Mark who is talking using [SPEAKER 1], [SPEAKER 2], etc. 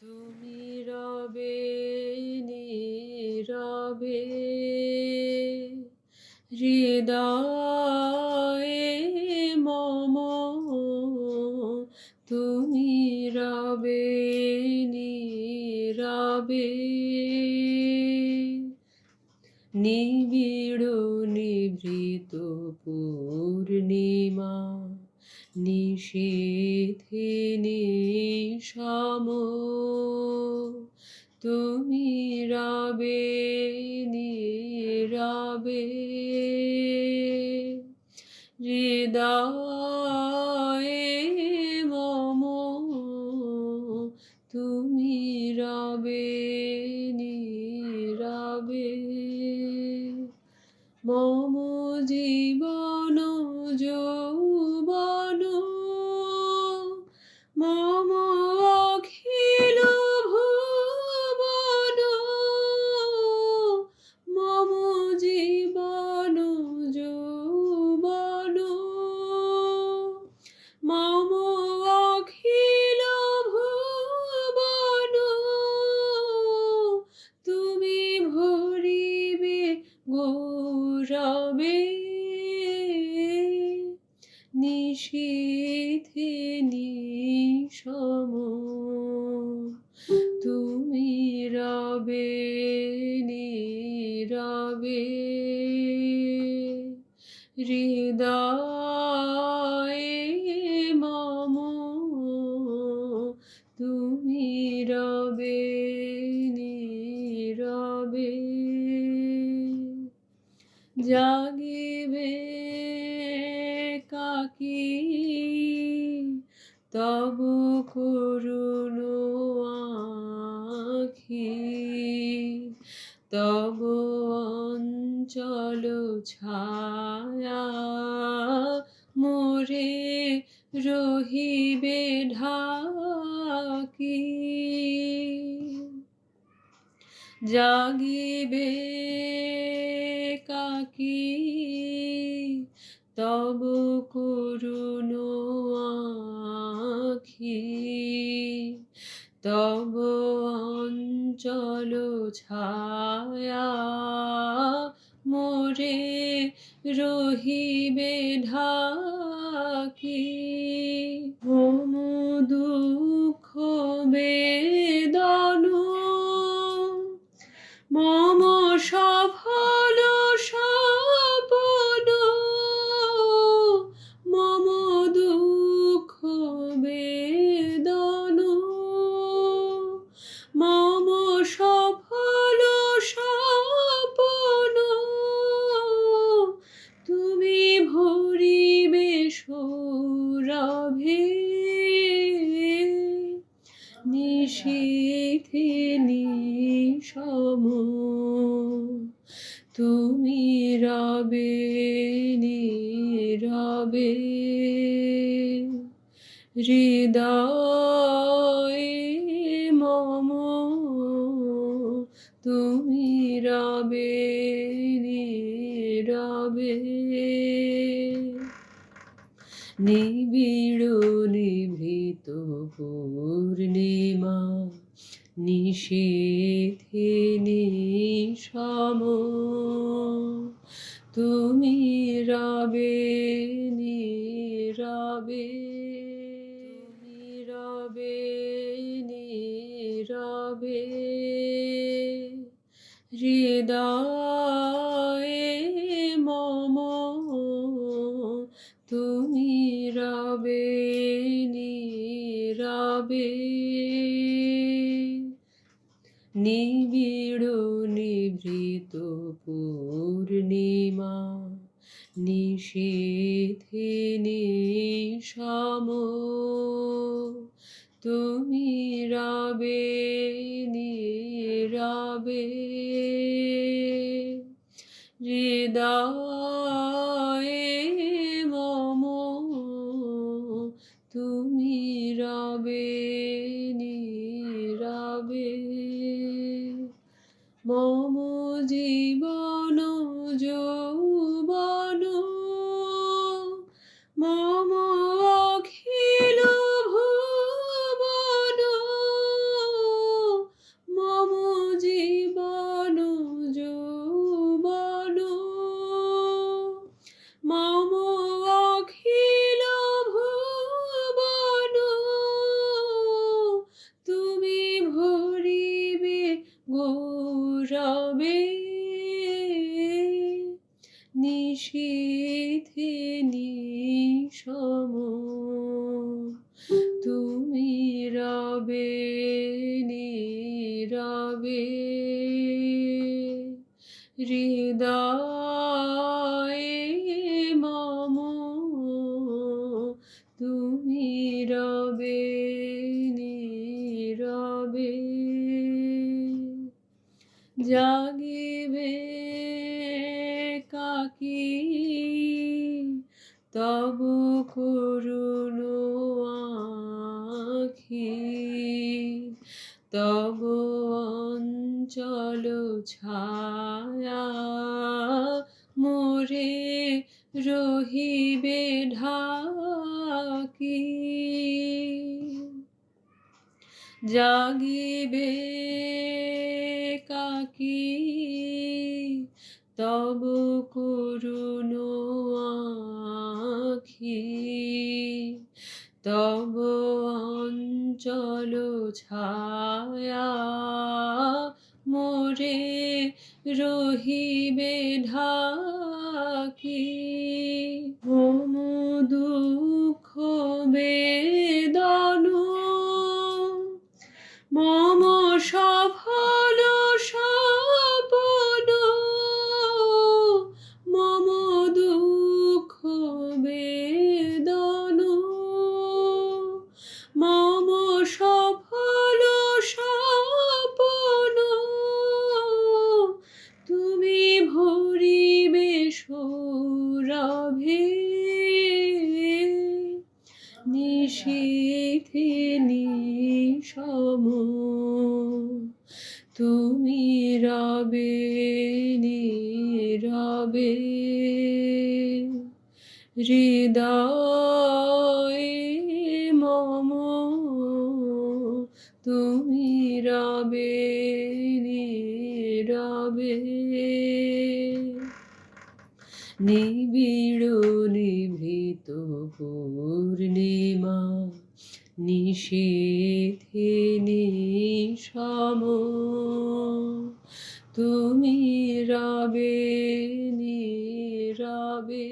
[SPEAKER 1] তুমি রবে নীরবে হৃদয়ে মম, তুমি রবে নীরবে নিবিড় নিভৃত পূর্ণিমা নিশীথে নিশম, তুমি রবে নীরবে হৃদয়ে মম, তুমি রবে নীরবে মম জীবন যৌবন মম অখিল ভুবন, মম জীবন যৌবন মম অখিল ভুবন, তুমি ভরিবে গৌরবে নিশীথে নিশম, তুমি রবে নীরবে হৃদয়ে মম, তুমি রবে নীরবে জাগিবে কাকি তব করুণ আখি, তব অঞ্চল ছায়া মোরে রহিবে ঢাকি, জাগিবে কাকি তব করুণ আখি, তব অঞ্চল ছায়া মোরে রহিবে ঢাকি, মম দুঃখ বেদন মম সফল স্বপন, মম দুঃখ বেদন মম সফল স্বপন, তুমি ভরিবে সৌরভে নিশীথে নিশম, তুমি রবে নীরবে হৃদয়ে মম, তুমি রবে নীরবে নিবিড় নিভৃত পূর্ণিমা নিশীথে নিশম, তুমি রবে নীরবে, তুমি রবে নীরবে হৃদয়ে মম, তুমি রবে নীরবে নিবিড় নিভৃত পূর্ণিমা নিশীথে নিশম, তুমি রবে নীরবে হৃদয়ে মম, তুমি রবে নীরবে মম জীবন যৌবন মম অখিল ভুবন নীরবে নীরবে হৃদয়ে মম তুমি রবে নীরবে জাগিবে কাকি তবু করুণ আখি তব অঞ্চল ছায়া মোরে রহিবে ঢাকি জাগিবে কাকি তব করুণ আখি তব অঞ্চল ছায়া মোরে রহিবে ঢাকি মম দুঃখ বেদন মম সফল স্বপ্ন মম দুঃখ বেদন মম সফল স্বপ্ন তুমি ভরিবে সৌরভে নিশীথে নিশম তুমি রবে নীরবে হৃদয়ে মম তুমি রবে নীরবে নিবিড় নিভৃত পূর্ণিমা নিশীথে নিশম তুমি রবে নীরবে।